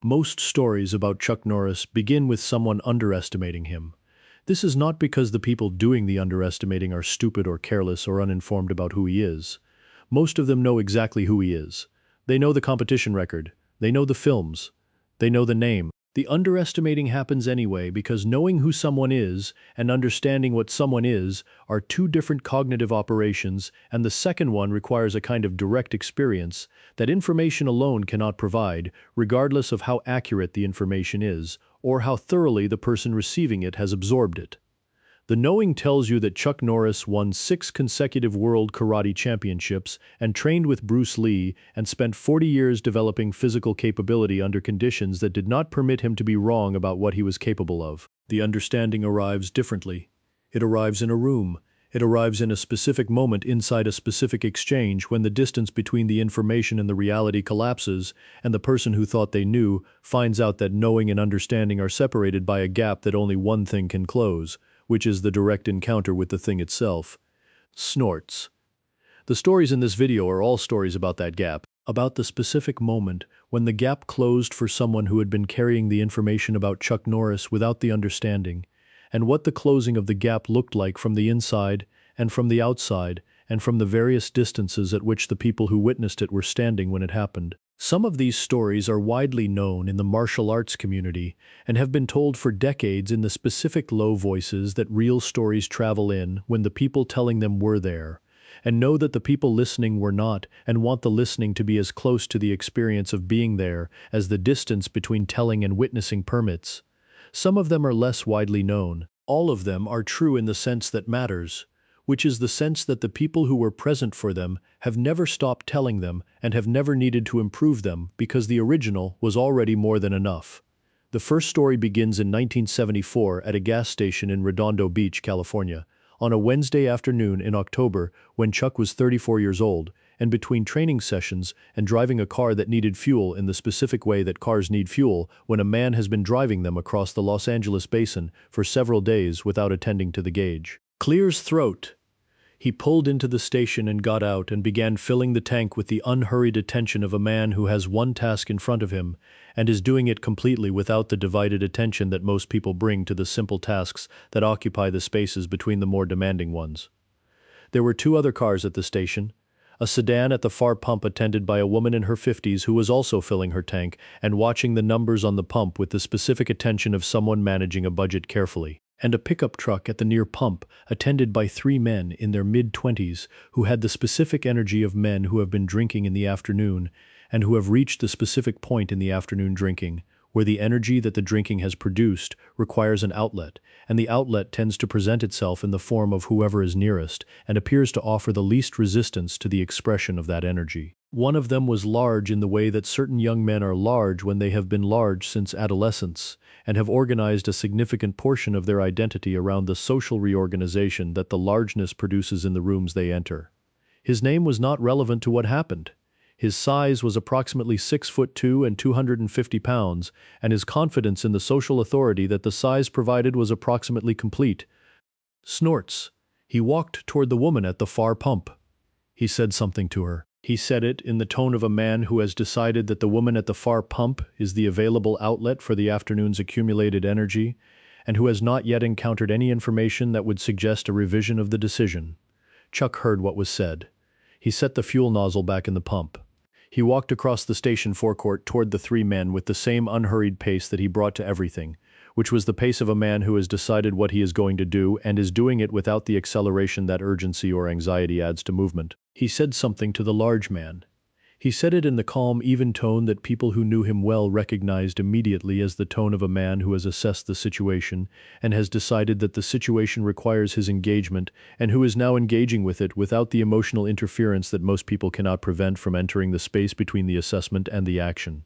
Most stories about Chuck Norris begin with someone underestimating him. This is not because the people doing the underestimating are stupid or careless or uninformed about who he is. Most of them know exactly who he is. They know the competition record. They know the films. They know the name. The underestimating happens anyway because knowing who someone is and understanding what someone is are two different cognitive operations, and the second one requires a kind of direct experience that information alone cannot provide, regardless of how accurate the information is or how thoroughly the person receiving it has absorbed it. The knowing tells you that Chuck Norris won 6 consecutive World Karate Championships and trained with Bruce Lee and spent 40 years developing physical capability under conditions that did not permit him to be wrong about what he was capable of. The understanding arrives differently. It arrives in a room. It arrives in a specific moment inside a specific exchange when the distance between the information and the reality collapses, and the person who thought they knew finds out that knowing and understanding are separated by a gap that only one thing can close, which is the direct encounter with the thing itself. Snorts. The stories in this video are all stories about that gap, about the specific moment when the gap closed for someone who had been carrying the information about Chuck Norris without the understanding, and what the closing of the gap looked like from the inside and from the outside and from the various distances at which the people who witnessed it were standing when it happened. Some of these stories are widely known in the martial arts community and have been told for decades in the specific low voices that real stories travel in when the people telling them were there, and know that the people listening were not and want the listening to be as close to the experience of being there as the distance between telling and witnessing permits. Some of them are less widely known. All of them are true in the sense that matters, which is the sense that the people who were present for them have never stopped telling them and have never needed to improve them because the original was already more than enough. The first story begins in 1974 at a gas station in Redondo Beach, California, on a Wednesday afternoon in October when Chuck was 34 years old, and between training sessions and driving a car that needed fuel in the specific way that cars need fuel when a man has been driving them across the Los Angeles basin for several days without attending to the gauge. Clears throat. He pulled into the station and got out and began filling the tank with the unhurried attention of a man who has one task in front of him and is doing it completely without the divided attention that most people bring to the simple tasks that occupy the spaces between the more demanding ones. There were 2 other cars at the station, a sedan at the far pump attended by a woman in her 50s who was also filling her tank and watching the numbers on the pump with the specific attention of someone managing a budget carefully, and a pickup truck at the near pump attended by 3 men in their mid-20s who had the specific energy of men who have been drinking in the afternoon and who have reached the specific point in the afternoon drinking, where the energy that the drinking has produced requires an outlet, and the outlet tends to present itself in the form of whoever is nearest and appears to offer the least resistance to the expression of that energy. One of them was large in the way that certain young men are large when they have been large since adolescence and have organized a significant portion of their identity around the social reorganization that the largeness produces in the rooms they enter. His name was not relevant to what happened. His size was approximately 6'2" and 250 pounds, and his confidence in the social authority that the size provided was approximately complete. Snorts. He walked toward the woman at the far pump. He said something to her. He said it in the tone of a man who has decided that the woman at the far pump is the available outlet for the afternoon's accumulated energy, and who has not yet encountered any information that would suggest a revision of the decision. Chuck heard what was said. He set the fuel nozzle back in the pump. He walked across the station forecourt toward the 3 men with the same unhurried pace that he brought to everything, which was the pace of a man who has decided what he is going to do and is doing it without the acceleration that urgency or anxiety adds to movement. He said something to the large man. He said it in the calm, even tone that people who knew him well recognized immediately as the tone of a man who has assessed the situation and has decided that the situation requires his engagement and who is now engaging with it without the emotional interference that most people cannot prevent from entering the space between the assessment and the action.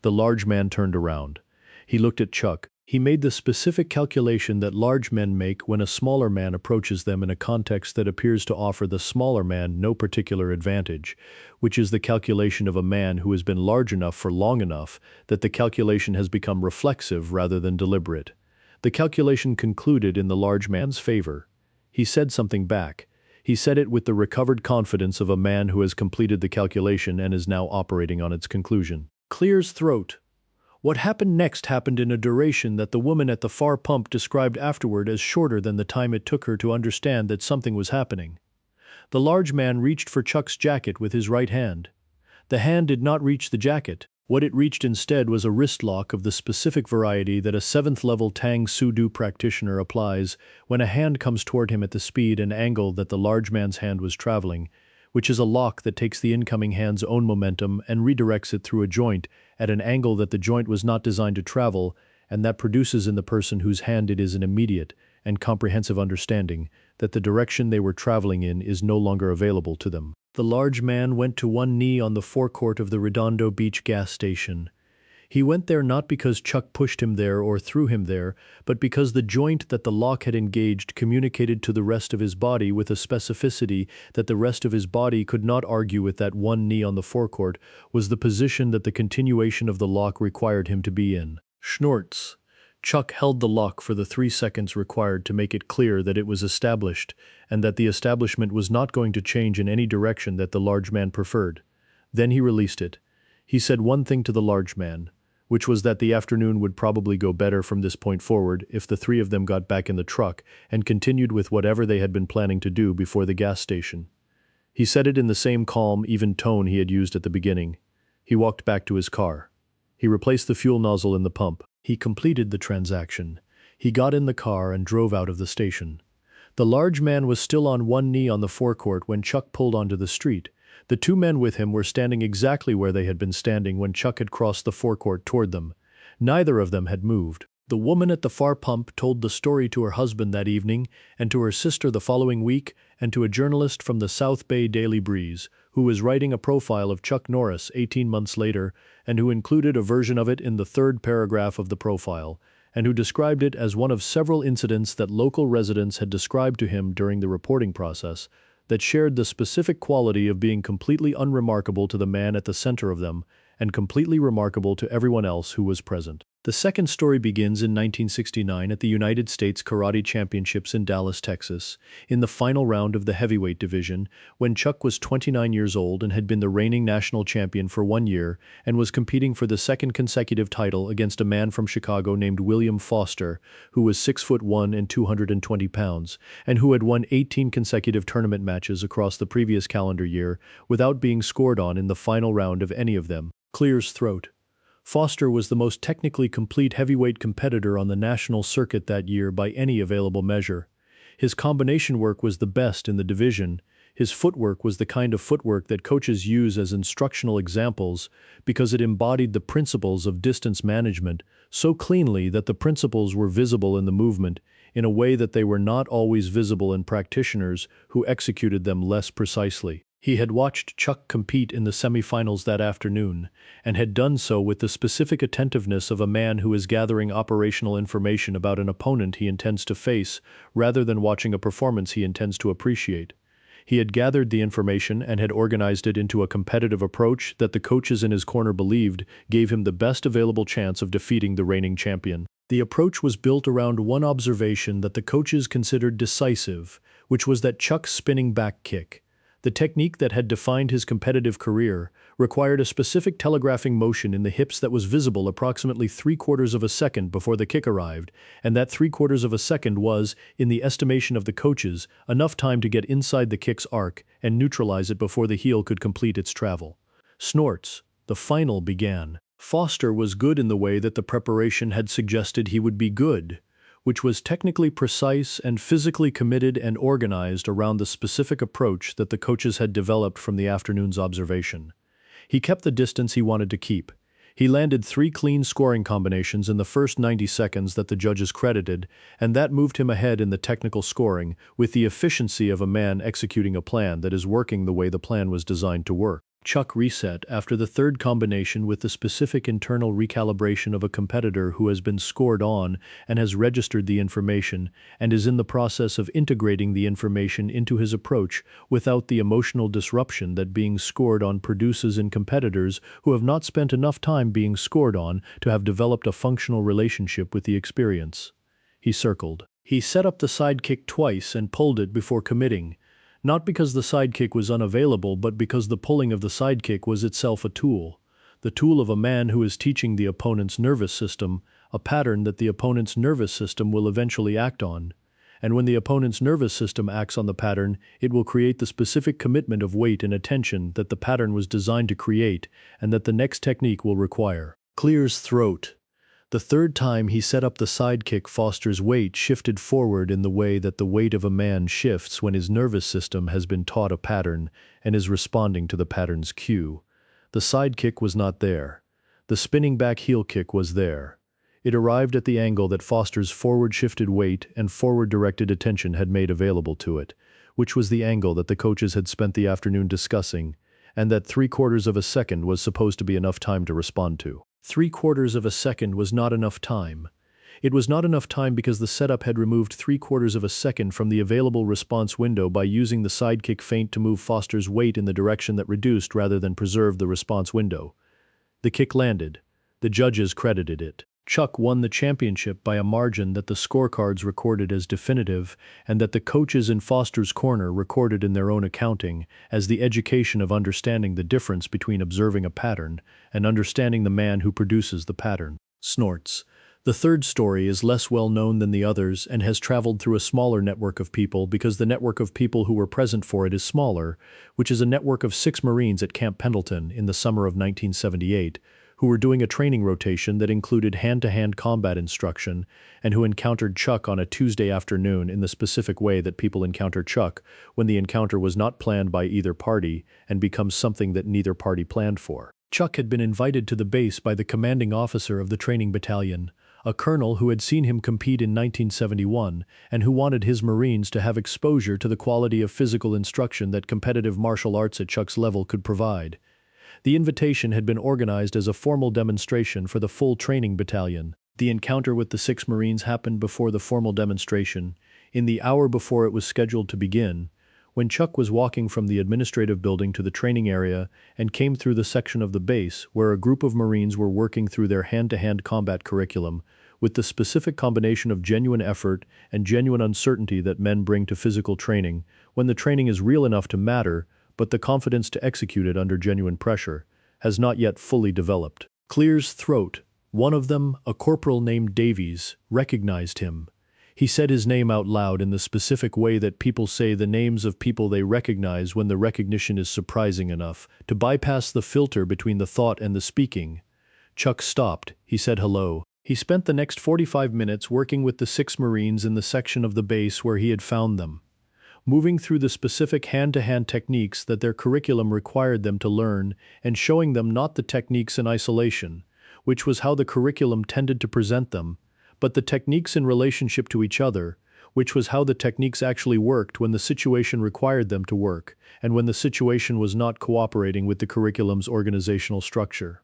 The large man turned around. He looked at Chuck. He made the specific calculation that large men make when a smaller man approaches them in a context that appears to offer the smaller man no particular advantage, which is the calculation of a man who has been large enough for long enough that the calculation has become reflexive rather than deliberate. The calculation concluded in the large man's favor. He said something back. He said it with the recovered confidence of a man who has completed the calculation and is now operating on its conclusion. Clears throat. What happened next happened in a duration that the woman at the far pump described afterward as shorter than the time it took her to understand that something was happening. The large man reached for Chuck's jacket with his right hand. The hand did not reach the jacket. What it reached instead was a wrist lock of the specific variety that a 7th-level Tang Soo Do practitioner applies when a hand comes toward him at the speed and angle that the large man's hand was traveling, which is a lock that takes the incoming hand's own momentum and redirects it through a joint at an angle that the joint was not designed to travel, and that produces in the person whose hand it is an immediate and comprehensive understanding that the direction they were traveling in is no longer available to them. The large man went to one knee on the forecourt of the Redondo Beach gas station. He went there not because Chuck pushed him there or threw him there, but because the joint that the lock had engaged communicated to the rest of his body with a specificity that the rest of his body could not argue with. That one knee on the forecourt was the position that the continuation of the lock required him to be in. Schnorts. Chuck held the lock for the 3 seconds required to make it clear that it was established, and that the establishment was not going to change in any direction that the large man preferred. Then he released it. He said one thing to the large man, which was that the afternoon would probably go better from this point forward if the three of them got back in the truck and continued with whatever they had been planning to do before the gas station. He said it in the same calm, even tone he had used at the beginning. He walked back to his car. He replaced the fuel nozzle in the pump. He completed the transaction. He got in the car and drove out of the station. The large man was still on one knee on the forecourt when Chuck pulled onto the street. The two men with him were standing exactly where they had been standing when Chuck had crossed the forecourt toward them. Neither of them had moved. The woman at the far pump told the story to her husband that evening, and to her sister the following week, and to a journalist from the South Bay Daily Breeze, who was writing a profile of Chuck Norris 18 months later, and who included a version of it in the 3rd paragraph of the profile, and who described it as one of several incidents that local residents had described to him during the reporting process, that shared the specific quality of being completely unremarkable to the man at the center of them, and completely remarkable to everyone else who was present. The second story begins in 1969 at the United States Karate Championships in Dallas, Texas, in the final round of the heavyweight division, when Chuck was 29 years old and had been the reigning national champion for 1 year and was competing for the second consecutive title against a man from Chicago named William Foster, who was 6'1" and 220 pounds, and who had won 18 consecutive tournament matches across the previous calendar year without being scored on in the final round of any of them. Clears throat. Foster was the most technically complete heavyweight competitor on the national circuit that year by any available measure. His combination work was the best in the division. His footwork was the kind of footwork that coaches use as instructional examples because it embodied the principles of distance management so cleanly that the principles were visible in the movement in a way that they were not always visible in practitioners who executed them less precisely. He had watched Chuck compete in the semifinals that afternoon, and had done so with the specific attentiveness of a man who is gathering operational information about an opponent he intends to face, rather than watching a performance he intends to appreciate. He had gathered the information and had organized it into a competitive approach that the coaches in his corner believed gave him the best available chance of defeating the reigning champion. The approach was built around one observation that the coaches considered decisive, which was that Chuck's spinning back kick, the technique that had defined his competitive career, required a specific telegraphing motion in the hips that was visible approximately 3/4 of a second before the kick arrived, and that 3/4 of a second was, in the estimation of the coaches, enough time to get inside the kick's arc and neutralize it before the heel could complete its travel. Snorts. The final began. Foster was good in the way that the preparation had suggested he would be good, which was technically precise and physically committed and organized around the specific approach that the coaches had developed from the afternoon's observation. He kept the distance he wanted to keep. He landed 3 clean scoring combinations in the first 90 seconds that the judges credited, and that moved him ahead in the technical scoring with the efficiency of a man executing a plan that is working the way the plan was designed to work. Chuck reset after the 3rd combination with the specific internal recalibration of a competitor who has been scored on and has registered the information and is in the process of integrating the information into his approach without the emotional disruption that being scored on produces in competitors who have not spent enough time being scored on to have developed a functional relationship with the experience. He circled. He set up the sidekick twice and pulled it before committing. Not because the sidekick was unavailable, but because the pulling of the sidekick was itself a tool. the tool of a man who is teaching the opponent's nervous system a pattern that the opponent's nervous system will eventually act on. And when the opponent's nervous system acts on the pattern, it will create the specific commitment of weight and attention that the pattern was designed to create and that the next technique will require. Clears throat. The third time he set up the sidekick, Foster's weight shifted forward in the way that the weight of a man shifts when his nervous system has been taught a pattern and is responding to the pattern's cue. The sidekick was not there. The spinning back heel kick was there. It arrived at the angle that Foster's forward-shifted weight and forward-directed attention had made available to it, which was the angle that the coaches had spent the afternoon discussing, and that 3/4 of a second was supposed to be enough time to respond to. 3/4 of a second was not enough time. It was not enough time because the setup had removed 3/4 of a second from the available response window by using the sidekick feint to move Foster's weight in the direction that reduced rather than preserved the response window. The kick landed. The judges credited it. Chuck won the championship by a margin that the scorecards recorded as definitive and that the coaches in Foster's corner recorded in their own accounting as the education of understanding the difference between observing a pattern and understanding the man who produces the pattern. Snorts. The third story is less well known than the others and has traveled through a smaller network of people because the network of people who were present for it is smaller, which is a network of 6 Marines at Camp Pendleton in the summer of 1978, who were doing a training rotation that included hand-to-hand combat instruction and who encountered Chuck on a Tuesday afternoon in the specific way that people encounter Chuck when the encounter was not planned by either party and becomes something that neither party planned for. Chuck had been invited to the base by the commanding officer of the training battalion, a colonel who had seen him compete in 1971 and who wanted his Marines to have exposure to the quality of physical instruction that competitive martial arts at Chuck's level could provide. The invitation had been organized as a formal demonstration for the full training battalion. The encounter with the 6 Marines happened before the formal demonstration, in the hour before it was scheduled to begin, when Chuck was walking from the administrative building to the training area and came through the section of the base where a group of Marines were working through their hand-to-hand combat curriculum with the specific combination of genuine effort and genuine uncertainty that men bring to physical training when the training is real enough to matter, but the confidence to execute it under genuine pressure has not yet fully developed. Clears throat. One of them, a corporal named Davies, recognized him. He said his name out loud in the specific way that people say the names of people they recognize when the recognition is surprising enough to bypass the filter between the thought and the speaking. Chuck stopped. He said hello. He spent the next 45 minutes working with the 6 Marines in the section of the base where he had found them, moving through the specific hand-to-hand techniques that their curriculum required them to learn and showing them not the techniques in isolation, which was how the curriculum tended to present them, but the techniques in relationship to each other, which was how the techniques actually worked when the situation required them to work and when the situation was not cooperating with the curriculum's organizational structure.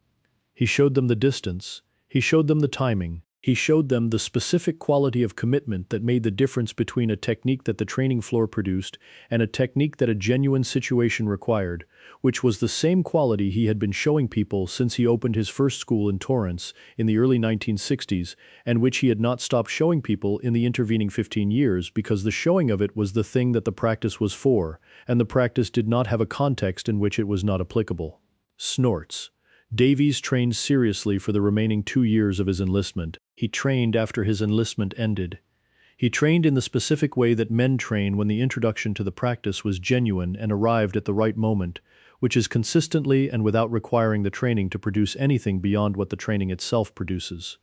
He showed them the distance, he showed them the timing, he showed them the specific quality of commitment that made the difference between a technique that the training floor produced and a technique that a genuine situation required, which was the same quality he had been showing people since he opened his first school in Torrance in the early 1960s, and which he had not stopped showing people in the intervening 15 years because the showing of it was the thing that the practice was for, and the practice did not have a context in which it was not applicable. Snorts. Davies trained seriously for the remaining 2 years of his enlistment. He trained after his enlistment ended. He trained in the specific way that men train when the introduction to the practice was genuine and arrived at the right moment, which is consistently and without requiring the training to produce anything beyond what the training itself produces.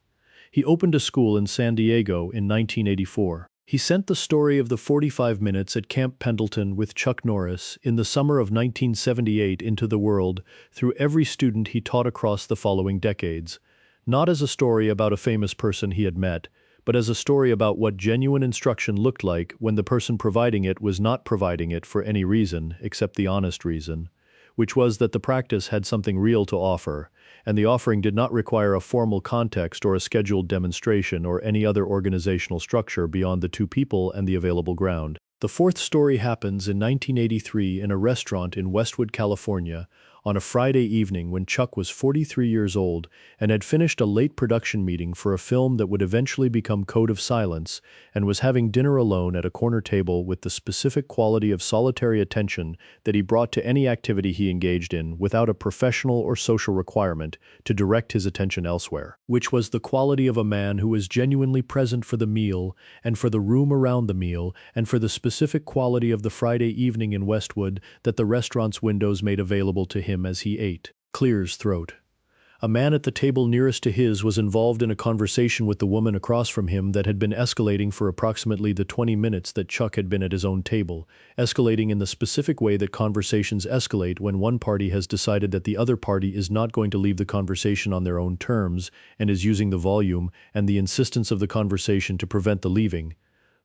He opened a school in San Diego in 1984. He sent the story of the 45 minutes at Camp Pendleton with Chuck Norris in the summer of 1978 into the world through every student he taught across the following decades, not as a story about a famous person he had met, but as a story about what genuine instruction looked like when the person providing it was not providing it for any reason except the honest reason, which was that the practice had something real to offer, and the offering did not require a formal context or a scheduled demonstration or any other organizational structure beyond the 2 people and the available ground. The fourth story happens in 1983 in a restaurant in Westwood, California, on a Friday evening when Chuck was 43 years old and had finished a late production meeting for a film that would eventually become Code of Silence, and was having dinner alone at a corner table with the specific quality of solitary attention that he brought to any activity he engaged in without a professional or social requirement to direct his attention elsewhere, which was the quality of a man who was genuinely present for the meal and for the room around the meal and for the specific quality of the Friday evening in Westwood that the restaurant's windows made available to him as he ate. Clear's throat. A man at the table nearest to his was involved in a conversation with the woman across from him that had been escalating for approximately the 20 minutes that Chuck had been at his own table, escalating in the specific way that conversations escalate when one party has decided that the other party is not going to leave the conversation on their own terms and is using the volume and the insistence of the conversation to prevent the leaving.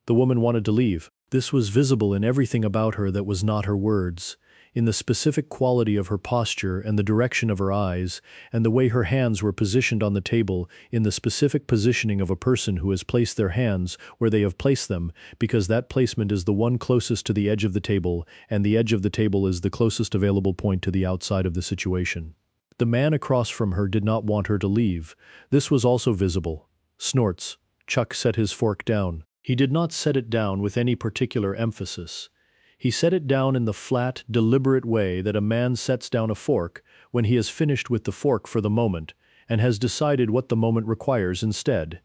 The woman wanted to leave. This was visible in everything about her that was not her words, in the specific quality of her posture and the direction of her eyes, and the way her hands were positioned on the table, in the specific positioning of a person who has placed their hands where they have placed them, because that placement is the one closest to the edge of the table, and the edge of the table is the closest available point to the outside of the situation. The man across from her did not want her to leave. This was also visible. Snorts. Chuck set his fork down. He did not set it down with any particular emphasis. He set it down in the flat, deliberate way that a man sets down a fork when he has finished with the fork for the moment and has decided what the moment requires instead.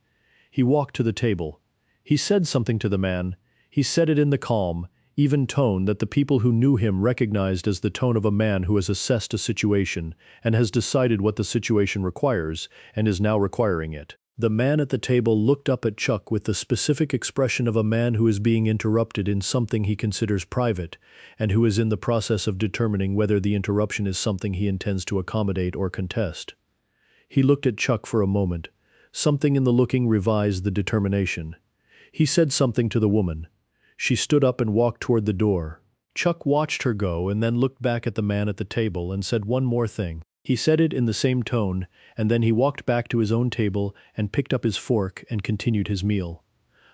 He walked to the table. He said something to the man. He said it in the calm, even tone that the people who knew him recognized as the tone of a man who has assessed a situation and has decided what the situation requires and is now requiring it. The man at the table looked up at Chuck with the specific expression of a man who is being interrupted in something he considers private, and who is in the process of determining whether the interruption is something he intends to accommodate or contest. He looked at Chuck for a moment. Something in the looking revised the determination. He said something to the woman. She stood up and walked toward the door. Chuck watched her go and then looked back at the man at the table and said one more thing. He said it in the same tone, and then he walked back to his own table and picked up his fork and continued his meal.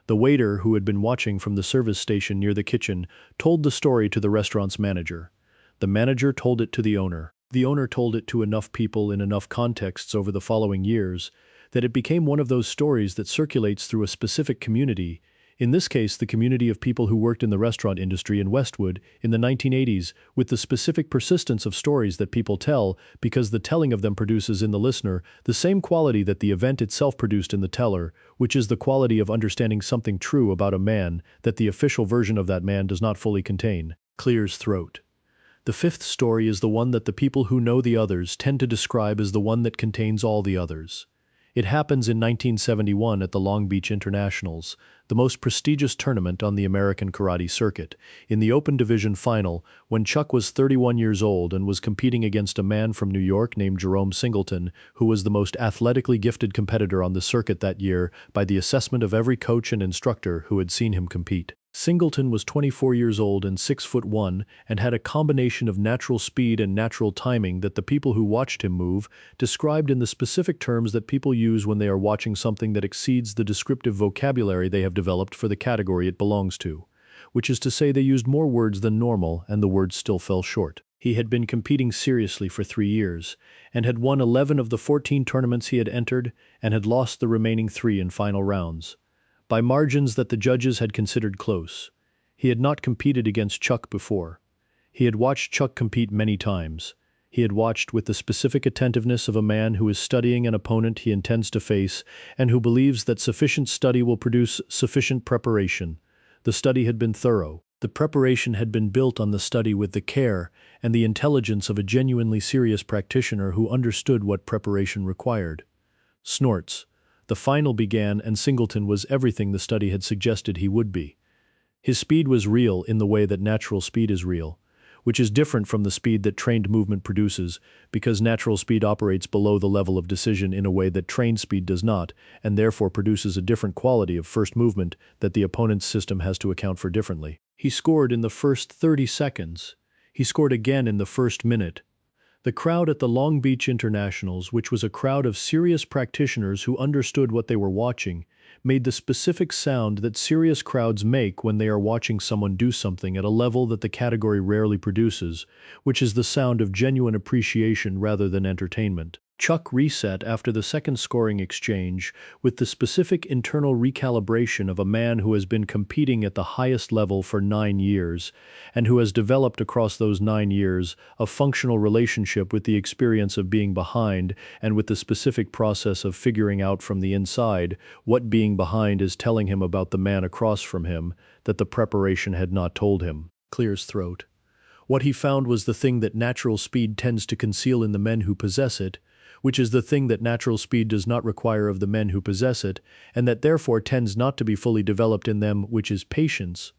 The waiter, who had been watching from the service station near the kitchen, told the story to the restaurant's manager. The manager told it to the owner. The owner told it to enough people in enough contexts over the following years that it became one of those stories that circulates through a specific community, in this case the community of people who worked in the restaurant industry in Westwood in the 1980s, with the specific persistence of stories that people tell because the telling of them produces in the listener the same quality that the event itself produced in the teller, which is the quality of understanding something true about a man that the official version of that man does not fully contain. Clear's throat. The fifth story is the one that the people who know the others tend to describe as the one that contains all the others. It happens in 1971 at the Long Beach Internationals, the most prestigious tournament on the American karate circuit, in the open division final, when Chuck was 31 years old and was competing against a man from New York named Jerome Singleton, who was the most athletically gifted competitor on the circuit that year by the assessment of every coach and instructor who had seen him compete. Singleton was 24 years old and 6'1" and had a combination of natural speed and natural timing that the people who watched him move described in the specific terms that people use when they are watching something that exceeds the descriptive vocabulary they have developed for the category it belongs to, which is to say they used more words than normal and the words still fell short. He had been competing seriously for 3 years and had won 11 of the 14 tournaments he had entered and had lost the remaining 3 in final rounds, by margins that the judges had considered close. He had not competed against Chuck before. He had watched Chuck compete many times. He had watched with the specific attentiveness of a man who is studying an opponent he intends to face and who believes that sufficient study will produce sufficient preparation. The study had been thorough. The preparation had been built on the study with the care and the intelligence of a genuinely serious practitioner who understood what preparation required. Snorts. The final began and Singleton was everything the study had suggested he would be. His speed was real in the way that natural speed is real, which is different from the speed that trained movement produces, because natural speed operates below the level of decision in a way that trained speed does not, and therefore produces a different quality of first movement that the opponent's system has to account for differently. He scored in the first 30 seconds. He scored again in the first minute. The crowd at the Long Beach Internationals, which was a crowd of serious practitioners who understood what they were watching, made the specific sound that serious crowds make when they are watching someone do something at a level that the category rarely produces, which is the sound of genuine appreciation rather than entertainment. Chuck reset after the second scoring exchange with the specific internal recalibration of a man who has been competing at the highest level for 9 years and who has developed across those 9 years a functional relationship with the experience of being behind and with the specific process of figuring out from the inside what being behind is telling him about the man across from him that the preparation had not told him. Clears throat. What he found was the thing that natural speed tends to conceal in the men who possess it, which is the thing that natural speed does not require of the men who possess it, and that therefore tends not to be fully developed in them, which is patience.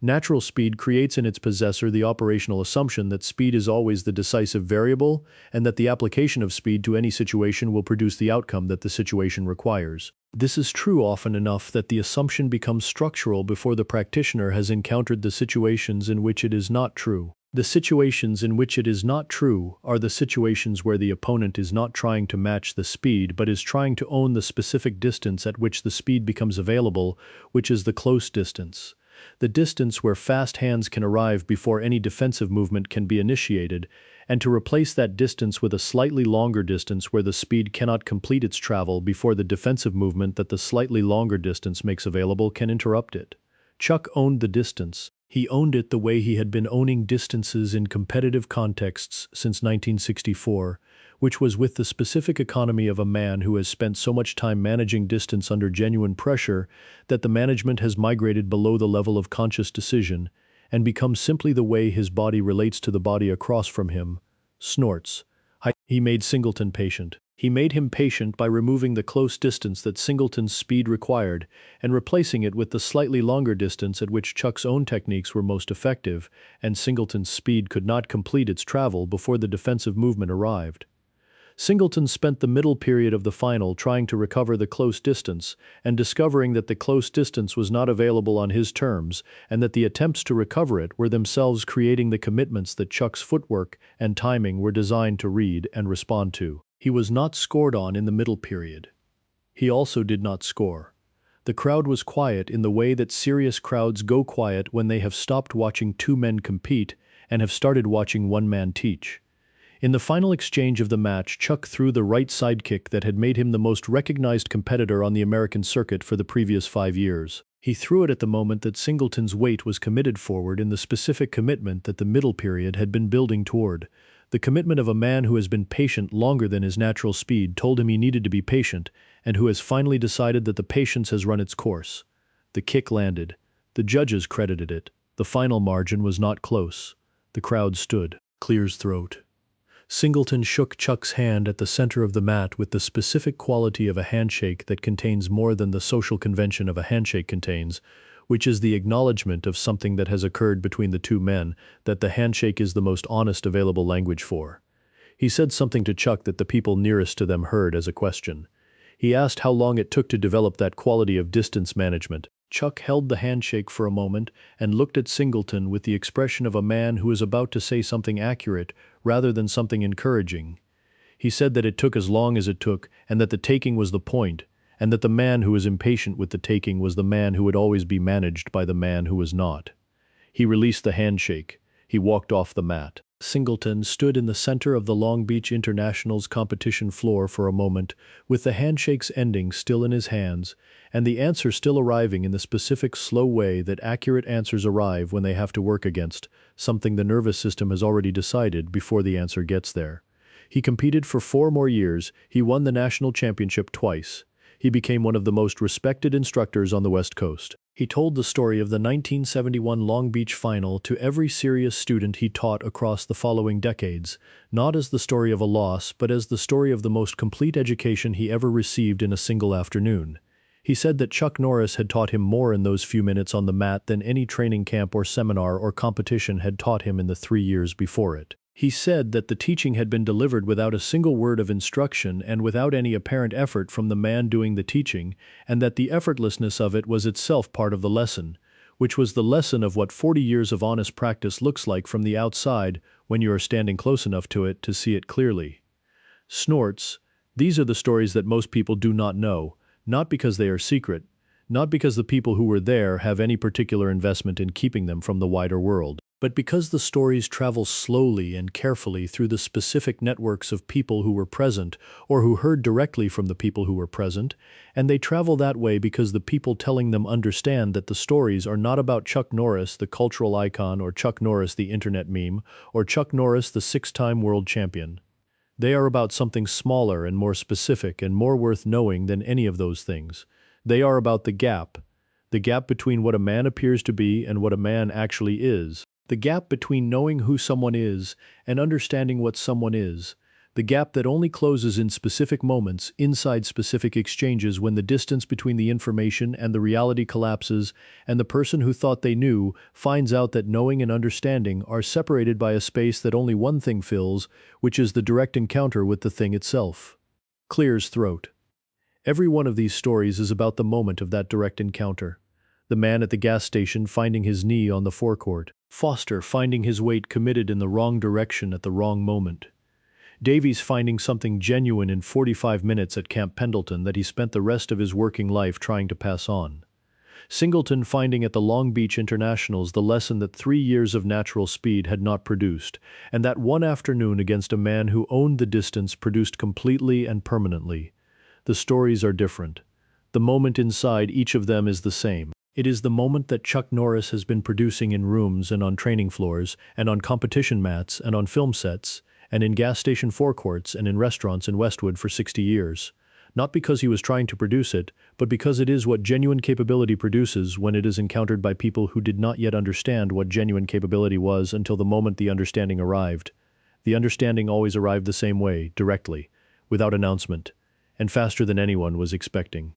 Natural speed creates in its possessor the operational assumption that speed is always the decisive variable, and that the application of speed to any situation will produce the outcome that the situation requires. This is true often enough that the assumption becomes structural before the practitioner has encountered the situations in which it is not true. The situations in which it is not true are the situations where the opponent is not trying to match the speed but is trying to own the specific distance at which the speed becomes available, which is the close distance. The distance where fast hands can arrive before any defensive movement can be initiated, and to replace that distance with a slightly longer distance where the speed cannot complete its travel before the defensive movement that the slightly longer distance makes available can interrupt it. Chuck owned the distance. He owned it the way he had been owning distances in competitive contexts since 1964, which was with the specific economy of a man who has spent so much time managing distance under genuine pressure that the management has migrated below the level of conscious decision and become simply the way his body relates to the body across from him. Snorts. He made Singleton patient. He made him patient by removing the close distance that Singleton's speed required and replacing it with the slightly longer distance at which Chuck's own techniques were most effective, and Singleton's speed could not complete its travel before the defensive movement arrived. Singleton spent the middle period of the final trying to recover the close distance and discovering that the close distance was not available on his terms and that the attempts to recover it were themselves creating the commitments that Chuck's footwork and timing were designed to read and respond to. He was not scored on in the middle period. He also did not score. The crowd was quiet in the way that serious crowds go quiet when they have stopped watching two men compete and have started watching one man teach. In the final exchange of the match, Chuck threw the right sidekick that had made him the most recognized competitor on the American circuit for the previous 5 years. He threw it at the moment that Singleton's weight was committed forward in the specific commitment that the middle period had been building toward. The commitment of a man who has been patient longer than his natural speed told him he needed to be patient, and who has finally decided that the patience has run its course. The kick landed. The judges credited it. The final margin was not close. The crowd stood. Clears throat. Singleton shook Chuck's hand at the center of the mat with the specific quality of a handshake that contains more than the social convention of a handshake contains, which is the acknowledgement of something that has occurred between the two men, that the handshake is the most honest available language for. He said something to Chuck that the people nearest to them heard as a question. He asked how long it took to develop that quality of distance management. Chuck held the handshake for a moment and looked at Singleton with the expression of a man who is about to say something accurate rather than something encouraging. He said that it took as long as it took and that the taking was the point, and that the man who was impatient with the taking was the man who would always be managed by the man who was not. He released the handshake. He walked off the mat. Singleton stood in the center of the Long Beach International's competition floor for a moment, with the handshake's ending still in his hands, and the answer still arriving in the specific slow way that accurate answers arrive when they have to work against something the nervous system has already decided before the answer gets there. He competed for 4 more years. He won the national championship twice. He became one of the most respected instructors on the West Coast. He told the story of the 1971 Long Beach final to every serious student he taught across the following decades, not as the story of a loss, but as the story of the most complete education he ever received in a single afternoon. He said that Chuck Norris had taught him more in those few minutes on the mat than any training camp or seminar or competition had taught him in the 3 years before it. He said that the teaching had been delivered without a single word of instruction and without any apparent effort from the man doing the teaching, and that the effortlessness of it was itself part of the lesson, which was the lesson of what 40 years of honest practice looks like from the outside when you are standing close enough to it to see it clearly. Snorts. These are the stories that most people do not know, not because they are secret, Not because the people who were there have any particular investment in keeping them from the wider world, but because the stories travel slowly and carefully through the specific networks of people who were present or who heard directly from the people who were present, and they travel that way because the people telling them understand that the stories are not about Chuck Norris, the cultural icon, or Chuck Norris, the internet meme, or Chuck Norris, the six-time world champion. They are about something smaller and more specific and more worth knowing than any of those things. They are about the gap between what a man appears to be and what a man actually is, the gap between knowing who someone is and understanding what someone is, the gap that only closes in specific moments, inside specific exchanges when the distance between the information and the reality collapses and the person who thought they knew finds out that knowing and understanding are separated by a space that only one thing fills, which is the direct encounter with the thing itself. Clears throat. Every one of these stories is about the moment of that direct encounter. The man at the gas station finding his knee on the forecourt. Foster finding his weight committed in the wrong direction at the wrong moment. Davies finding something genuine in 45 minutes at Camp Pendleton that he spent the rest of his working life trying to pass on. Singleton finding at the Long Beach Internationals the lesson that 3 years of natural speed had not produced, and that one afternoon against a man who owned the distance produced completely and permanently. The stories are different. The moment inside each of them is the same. It is the moment that Chuck Norris has been producing in rooms and on training floors and on competition mats and on film sets and in gas station forecourts and in restaurants in Westwood for 60 years. Not because he was trying to produce it, but because it is what genuine capability produces when it is encountered by people who did not yet understand what genuine capability was until the moment the understanding arrived. The understanding always arrived the same way, directly, without announcement, and faster than anyone was expecting.